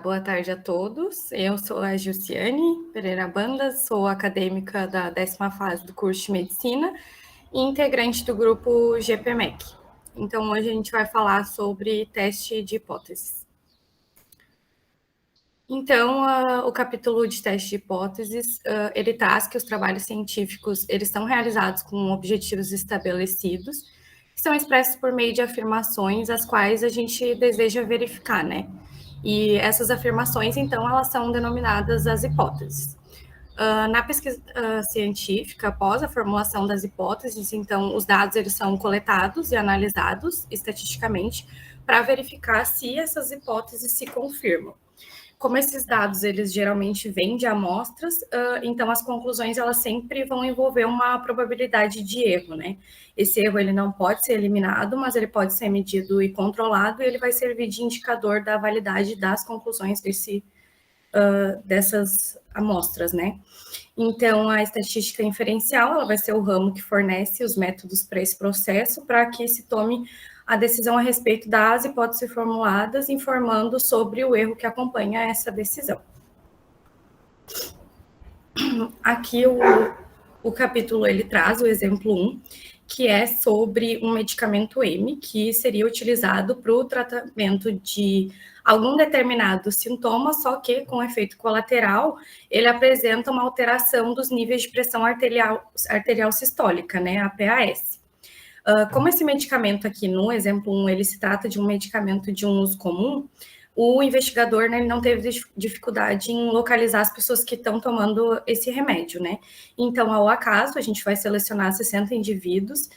Boa tarde a todos. Eu sou a Gilciane Pereira Banda, sou acadêmica da 10ª fase do curso de Medicina e integrante do grupo GPMEC. Então, hoje a gente vai falar sobre teste de hipóteses. Então, o capítulo de teste de hipóteses, ele traz que os trabalhos científicos, eles são realizados com objetivos estabelecidos, que são expressos por meio de afirmações, as quais a gente deseja verificar, né? E essas afirmações, então, elas são denominadas as hipóteses. Na pesquisa científica, após a formulação das hipóteses, então, os dados eles são coletados e analisados estatisticamente para verificar se essas hipóteses se confirmam. Como esses dados, eles geralmente vêm de amostras, então as conclusões, elas sempre vão envolver uma probabilidade de erro, né? Esse erro, ele não pode ser eliminado, mas ele pode ser medido e controlado, e ele vai servir de indicador da validade das conclusões dessas amostras, né? Então, a estatística inferencial, ela vai ser o ramo que fornece os métodos para esse processo, para que se tome a decisão a respeito das hipóteses formuladas, informando sobre o erro que acompanha essa decisão. Aqui o capítulo, ele traz o exemplo 1, que é sobre um medicamento M, que seria utilizado para o tratamento de algum determinado sintoma, só que com efeito colateral, ele apresenta uma alteração dos níveis de pressão arterial sistólica, né, a PAS. Como esse medicamento aqui, no exemplo 1, ele se trata de um medicamento de um uso comum, o investigador, né, ele não teve dificuldade em localizar as pessoas que estão tomando esse remédio, né? Então, ao acaso, a gente vai selecionar 60 indivíduos,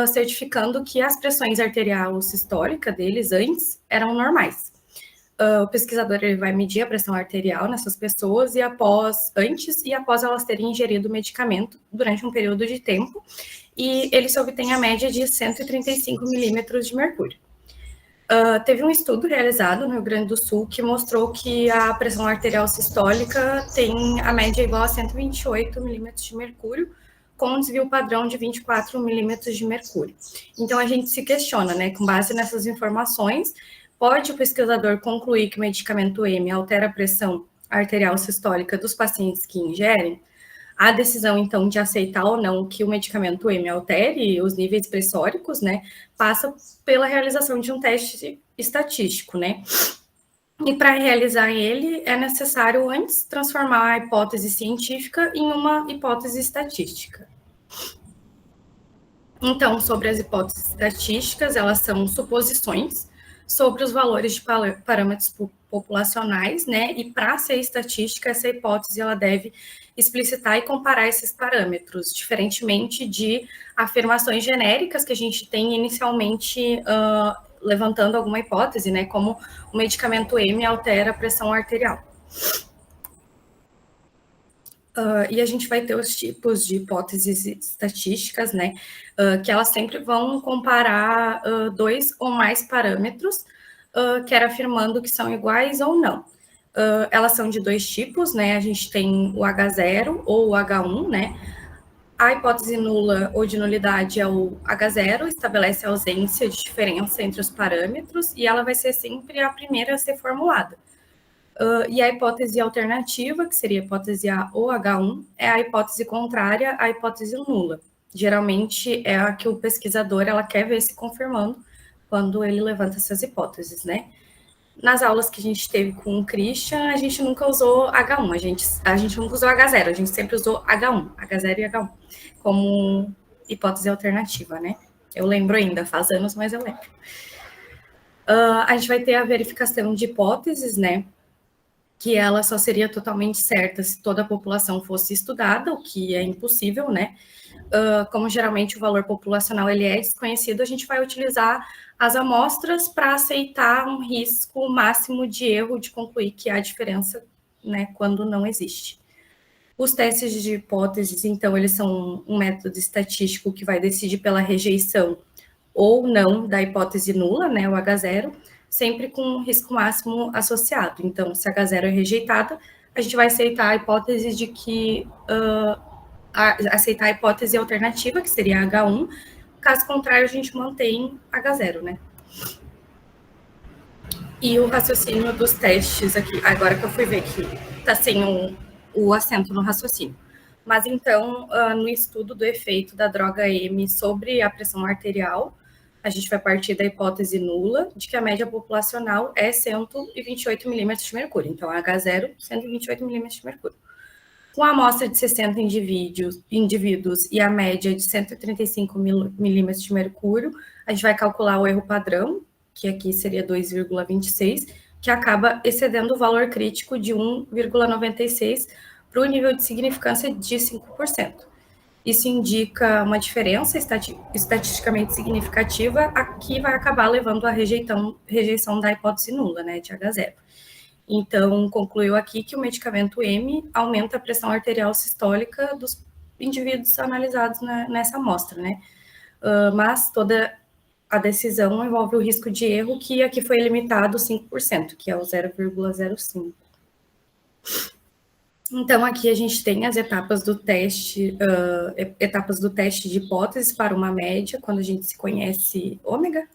certificando que as pressões arterial sistólica deles antes eram normais. O pesquisador ele vai medir a pressão arterial nessas pessoas antes e após elas terem ingerido o medicamento durante um período de tempo, e ele se obtém a média de 135 milímetros de mercúrio. Teve um estudo realizado no Rio Grande do Sul que mostrou que a pressão arterial sistólica tem a média igual a 128 milímetros de mercúrio, com um desvio padrão de 24 milímetros de mercúrio. Então, a gente se questiona, né, com base nessas informações, pode o pesquisador concluir que o medicamento M altera a pressão arterial sistólica dos pacientes que ingerem? A decisão, então, de aceitar ou não que o medicamento M altere os níveis pressóricos, né, passa pela realização de um teste estatístico, né? E para realizar ele, é necessário antes transformar a hipótese científica em uma hipótese estatística. Então, sobre as hipóteses estatísticas, elas são suposições sobre os valores de parâmetros populacionais, né? E para ser estatística, essa hipótese ela deve explicitar e comparar esses parâmetros, diferentemente de afirmações genéricas que a gente tem inicialmente levantando alguma hipótese, né? Como o medicamento M altera a pressão arterial. E a gente vai ter os tipos de hipóteses estatísticas, né, que elas sempre vão comparar dois ou mais parâmetros, quer afirmando que são iguais ou não. Elas são de dois tipos, né, a gente tem o H0 ou o H1, né, a hipótese nula ou de nulidade é o H0, estabelece a ausência de diferença entre os parâmetros, e ela vai ser sempre a primeira a ser formulada. E a hipótese alternativa, que seria a hipótese A ou H1, é a hipótese contrária à hipótese nula. Geralmente é a que o pesquisador ela quer ver se confirmando quando ele levanta essas hipóteses, né? Nas aulas que a gente teve com o Christian, a gente nunca usou H1, a gente nunca usou H0, a gente sempre usou H1, H0 e H1, como hipótese alternativa, né? Eu lembro ainda, faz anos, mas eu lembro. A gente vai ter a verificação de hipóteses, né? Que ela só seria totalmente certa se toda a população fosse estudada, o que é impossível, né? Como geralmente o valor populacional ele é desconhecido, a gente vai utilizar as amostras para aceitar um risco máximo de erro de concluir que há diferença, né, quando não existe. Os testes de hipóteses, então, eles são um método estatístico que vai decidir pela rejeição ou não da hipótese nula, né, o H0, sempre com um risco máximo associado. Então, se H0 é rejeitada, a gente vai aceitar a hipótese de que aceitar a hipótese alternativa, que seria H1, caso contrário, a gente mantém H0, né? E o raciocínio dos testes aqui, agora que eu fui ver que está sem o acento no raciocínio. Mas então, no estudo do efeito da droga M sobre a pressão arterial, a gente vai partir da hipótese nula de que a média populacional é 128 milímetros de mercúrio. Então, H0, 128 milímetros de mercúrio. Com a amostra de 60 indivíduos e a média de 135 milímetros de mercúrio, a gente vai calcular o erro padrão, que aqui seria 2,26, que acaba excedendo o valor crítico de 1,96 para o nível de significância de 5%. Isso indica uma diferença estatisticamente significativa, a que vai acabar levando à rejeição da hipótese nula, né, de H0. Então, concluiu aqui que o medicamento M aumenta a pressão arterial sistólica dos indivíduos analisados nessa amostra, né? Mas toda a decisão envolve o risco de erro, que aqui foi limitado 5%, que é o 0,05. Então, aqui a gente tem as etapas do teste de hipótese para uma média, quando a gente se conhece ômega.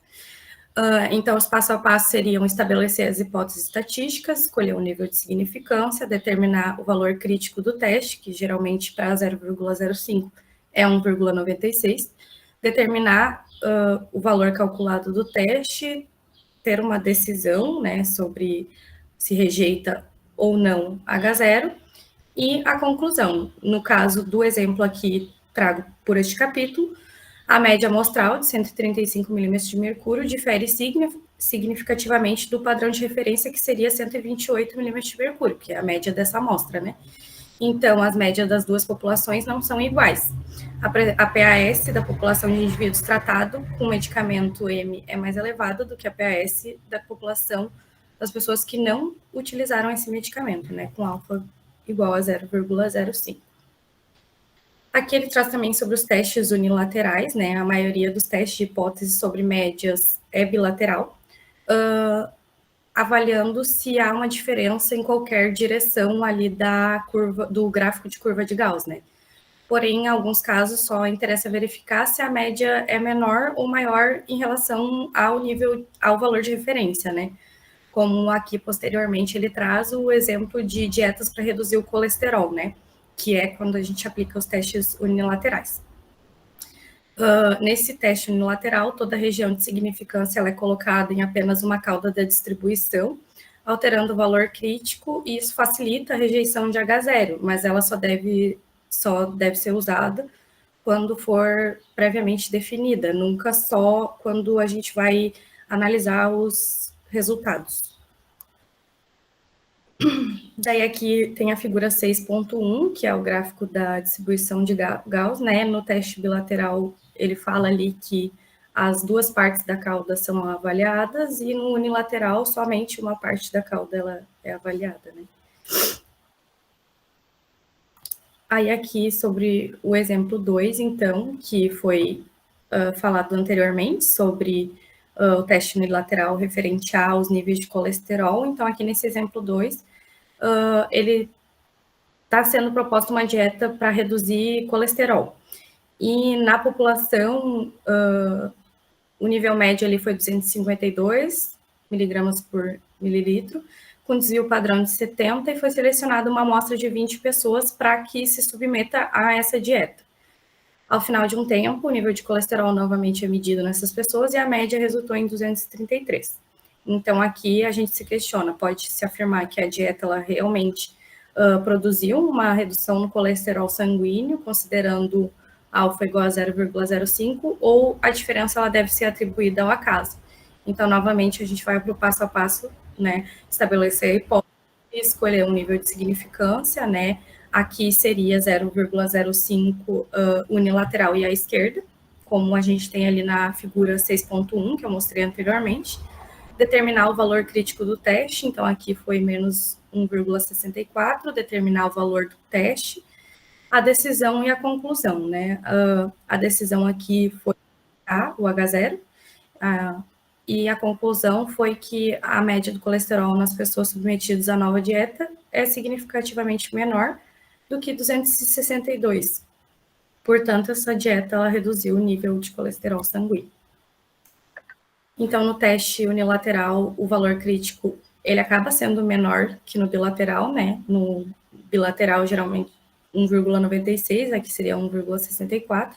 Então, os passo a passo seriam estabelecer as hipóteses estatísticas, escolher o nível de significância, determinar o valor crítico do teste, que geralmente para 0,05 é 1,96, determinar o valor calculado do teste, ter uma decisão, né, sobre se rejeita ou não H0, e a conclusão. No caso do exemplo aqui, trago por este capítulo, a média amostral de 135 milímetros de mercúrio difere significativamente do padrão de referência, que seria 128 milímetros de mercúrio, que é a média dessa amostra, né? Então, as médias das duas populações não são iguais. A PAS da população de indivíduos tratados com medicamento M é mais elevada do que a PAS da população das pessoas que não utilizaram esse medicamento, né? Com alfa igual a 0,05. Aqui ele traz também sobre os testes unilaterais, né? A maioria dos testes de hipótese sobre médias é bilateral, avaliando se há uma diferença em qualquer direção ali da curva, do gráfico de curva de Gauss, né? Porém, em alguns casos, só interessa verificar se a média é menor ou maior em relação ao valor de referência, né? Como aqui posteriormente ele traz o exemplo de dietas para reduzir o colesterol, né? Que é quando a gente aplica os testes unilaterais. Nesse teste unilateral, toda a região de significância ela é colocada em apenas uma cauda da distribuição, alterando o valor crítico, e isso facilita a rejeição de H0, mas ela só deve ser usada quando for previamente definida, nunca só quando a gente vai analisar os resultados. Daí aqui tem a figura 6.1, que é o gráfico da distribuição de Gauss, né? No teste bilateral, ele fala ali que as duas partes da cauda são avaliadas, e no unilateral, somente uma parte da cauda ela é avaliada, né? Aí aqui sobre o exemplo 2, então, que foi falado anteriormente, sobre o teste unilateral referente aos níveis de colesterol. Então, aqui nesse exemplo 2, ele está sendo proposta uma dieta para reduzir colesterol. E na população, o nível médio ali foi 252 miligramas por mililitro, com desvio padrão de 70, e foi selecionada uma amostra de 20 pessoas para que se submeta a essa dieta. Ao final de um tempo, o nível de colesterol novamente é medido nessas pessoas e a média resultou em 233. Então, aqui a gente se questiona, pode-se afirmar que a dieta ela realmente produziu uma redução no colesterol sanguíneo, considerando alfa igual a 0,05, ou a diferença ela deve ser atribuída ao acaso. Então, novamente, a gente vai para o passo a passo, né, estabelecer a hipótese, escolher um nível de significância, né, aqui seria 0,05 unilateral e à esquerda, como a gente tem ali na figura 6.1, que eu mostrei anteriormente. Determinar o valor crítico do teste, então aqui foi menos 1,64, determinar o valor do teste, a decisão e a conclusão, né? A decisão aqui foi o H0, e a conclusão foi que a média do colesterol nas pessoas submetidas à nova dieta é significativamente menor do que 262. Portanto, essa dieta ela reduziu o nível de colesterol sanguíneo. Então, no teste unilateral, o valor crítico, ele acaba sendo menor que no bilateral, né? No bilateral, geralmente, 1,96, aqui seria 1,64,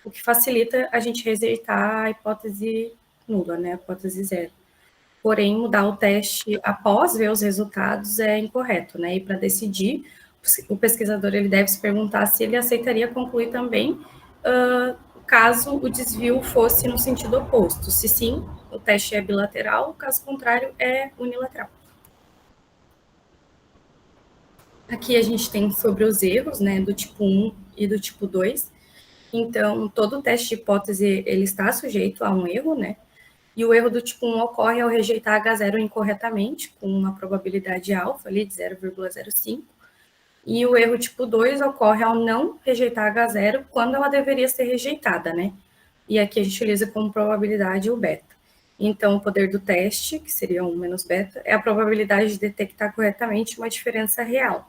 o que facilita a gente rejeitar a hipótese nula, né? A hipótese zero. Porém, mudar o teste após ver os resultados é incorreto, né? E para decidir, o pesquisador ele deve se perguntar se ele aceitaria concluir também caso o desvio fosse no sentido oposto. Se sim, o teste é bilateral, caso contrário, é unilateral. Aqui a gente tem sobre os erros, né, do tipo 1 e do tipo 2. Então, todo teste de hipótese, ele está sujeito a um erro, né? E o erro do tipo 1 ocorre ao rejeitar H0 incorretamente, com uma probabilidade alfa ali de 0,05. E o erro tipo 2 ocorre ao não rejeitar H0 quando ela deveria ser rejeitada, né? E aqui a gente utiliza como probabilidade o beta. Então, o poder do teste, que seria 1 menos beta, é a probabilidade de detectar corretamente uma diferença real.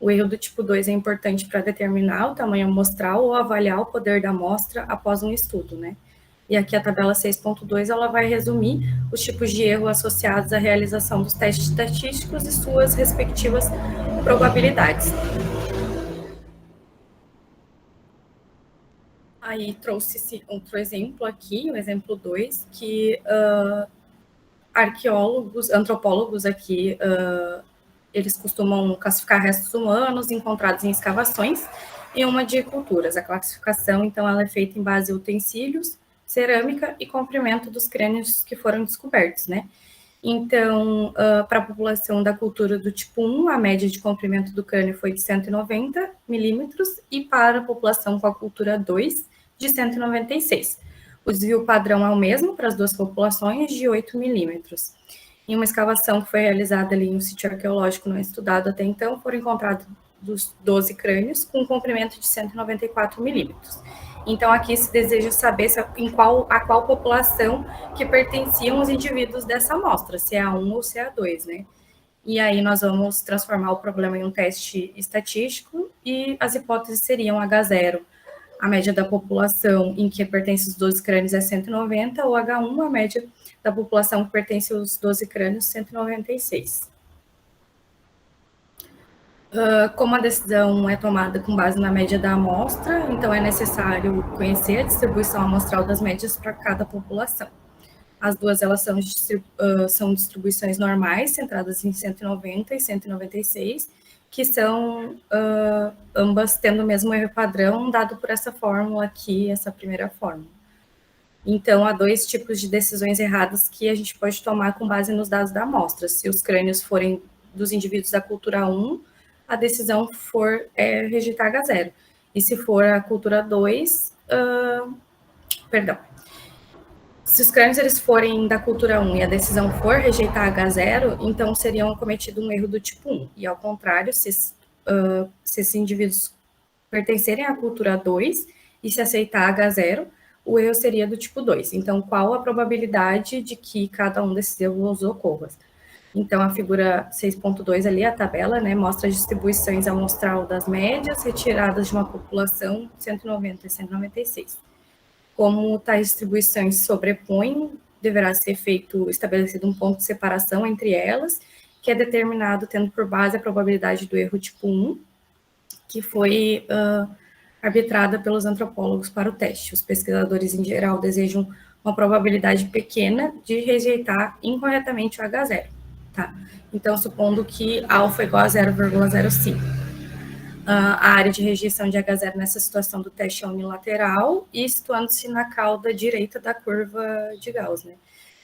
O erro do tipo 2 é importante para determinar o tamanho amostral ou avaliar o poder da amostra após um estudo, né? E aqui a tabela 6.2, ela vai resumir os tipos de erro associados à realização dos testes estatísticos e suas respectivas probabilidades. Aí trouxe outro exemplo aqui, o exemplo 2, que arqueólogos, antropólogos aqui, eles costumam classificar restos humanos encontrados em escavações e uma de culturas. A classificação, então, ela é feita em base a utensílios, cerâmica e comprimento dos crânios que foram descobertos, né? Então, para a população da cultura do tipo 1, a média de comprimento do crânio foi de 190 milímetros, e para a população com a cultura 2, de 196. O desvio padrão é o mesmo para as duas populações, de 8 milímetros. Em uma escavação que foi realizada ali em um sítio arqueológico não estudado até então, foram encontrados 12 crânios com um comprimento de 194 milímetros. Então, aqui se deseja saber a qual população que pertenciam os indivíduos dessa amostra, se é a 1 ou se é a 2, né? E aí nós vamos transformar o problema em um teste estatístico e as hipóteses seriam H0, a média da população em que pertence os 12 crânios é 190, ou H1, a média da população que pertence aos 12 crânios, 196. Como a decisão é tomada com base na média da amostra, então é necessário conhecer a distribuição amostral das médias para cada população. As duas elas são distribuições normais, centradas em 190 e 196, que são ambas tendo o mesmo erro padrão, dado por essa fórmula aqui, essa primeira fórmula. Então, há dois tipos de decisões erradas que a gente pode tomar com base nos dados da amostra. Se os crânios forem dos indivíduos da cultura 1, a decisão for rejeitar H0. E se for a cultura 2, se os crânios eles forem da cultura 1 e a decisão for rejeitar H0, então seriam cometido um erro do tipo 1. E ao contrário, se esses indivíduos pertencerem à cultura 2 e se aceitar H0, o erro seria do tipo 2. Então, qual a probabilidade de que cada um desses erros ocorra? Então, a figura 6.2 ali, a tabela, né, mostra as distribuições amostral das médias retiradas de uma população 190 e 196. Como tais distribuições se sobrepõem, deverá ser estabelecido um ponto de separação entre elas, que é determinado tendo por base a probabilidade do erro tipo 1, que foi arbitrada pelos antropólogos para o teste. Os pesquisadores, em geral, desejam uma probabilidade pequena de rejeitar incorretamente o H0, tá? Então, supondo que alfa é igual a 0,05. A área de rejeição de H0 nessa situação do teste é unilateral e situando-se na cauda direita da curva de Gauss, né?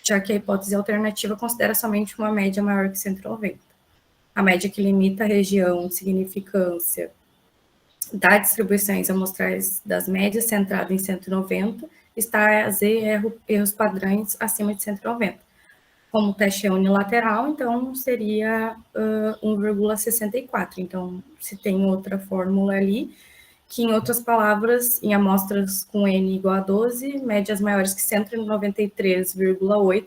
Já que a hipótese alternativa considera somente uma média maior que 190. A média que limita a região de significância das distribuições amostrais das médias centrada em 190 está a Z erros padrões acima de 190. Como o teste é unilateral, então seria 1,64. Então, se tem outra fórmula ali, que em outras palavras, em amostras com N igual a 12, médias maiores que 193,8,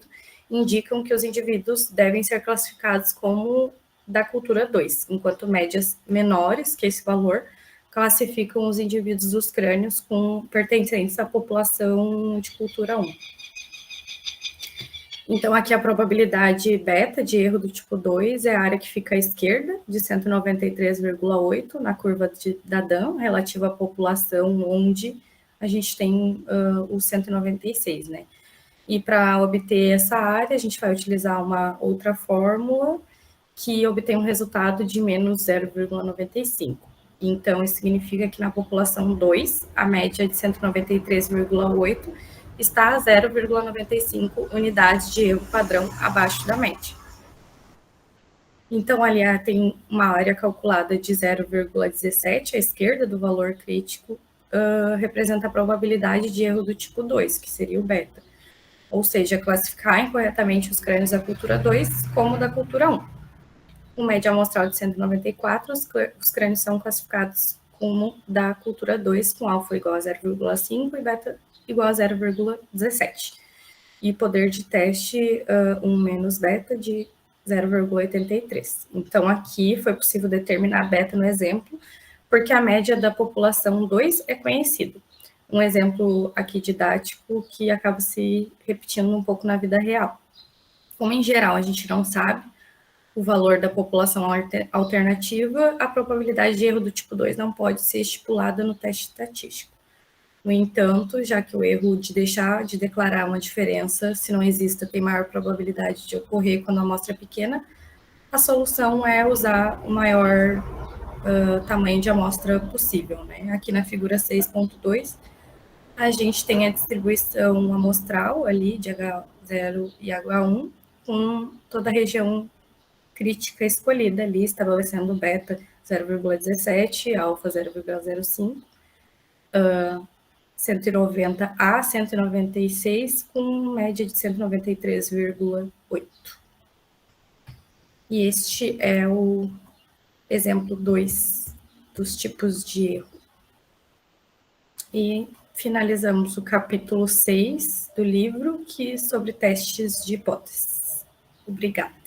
indicam que os indivíduos devem ser classificados como da cultura 2, enquanto médias menores que esse valor classificam os indivíduos dos crânios pertencentes à população de cultura 1. Então, aqui a probabilidade beta de erro do tipo 2 é a área que fica à esquerda, de 193,8, na curva da DAM, relativa à população, onde a gente tem o 196, né? E para obter essa área, a gente vai utilizar uma outra fórmula que obtém um resultado de menos 0,95. Então, isso significa que na população 2, a média de 193,8 está a 0,95 unidades de erro padrão abaixo da média. Então, ali tem uma área calculada de 0,17 à esquerda do valor crítico, representa a probabilidade de erro do tipo 2, que seria o beta. Ou seja, classificar incorretamente os crânios da cultura 2 como da cultura 1. Com média amostral de 194, os crânios são classificados como da cultura 2, com alfa igual a 0,5 e beta igual a 0,17. E poder de teste 1 menos beta de 0,83. Então, aqui foi possível determinar beta no exemplo, porque a média da população 2 é conhecido. Um exemplo aqui didático que acaba se repetindo um pouco na vida real. Como, em geral, a gente não sabe o valor da população alternativa, a probabilidade de erro do tipo 2 não pode ser estipulada no teste estatístico. No entanto, já que o erro de deixar de declarar uma diferença, se não exista, tem maior probabilidade de ocorrer quando a amostra é pequena, a solução é usar o maior tamanho de amostra possível, né? Aqui na figura 6.2, a gente tem a distribuição amostral ali de H0 e H1, com toda a região crítica escolhida ali, estabelecendo beta 0,17, alfa 0,05, 190 a 196, com média de 193,8. E este é o exemplo 2 dos tipos de erro. E finalizamos o capítulo 6 do livro, que é sobre testes de hipóteses. Obrigada.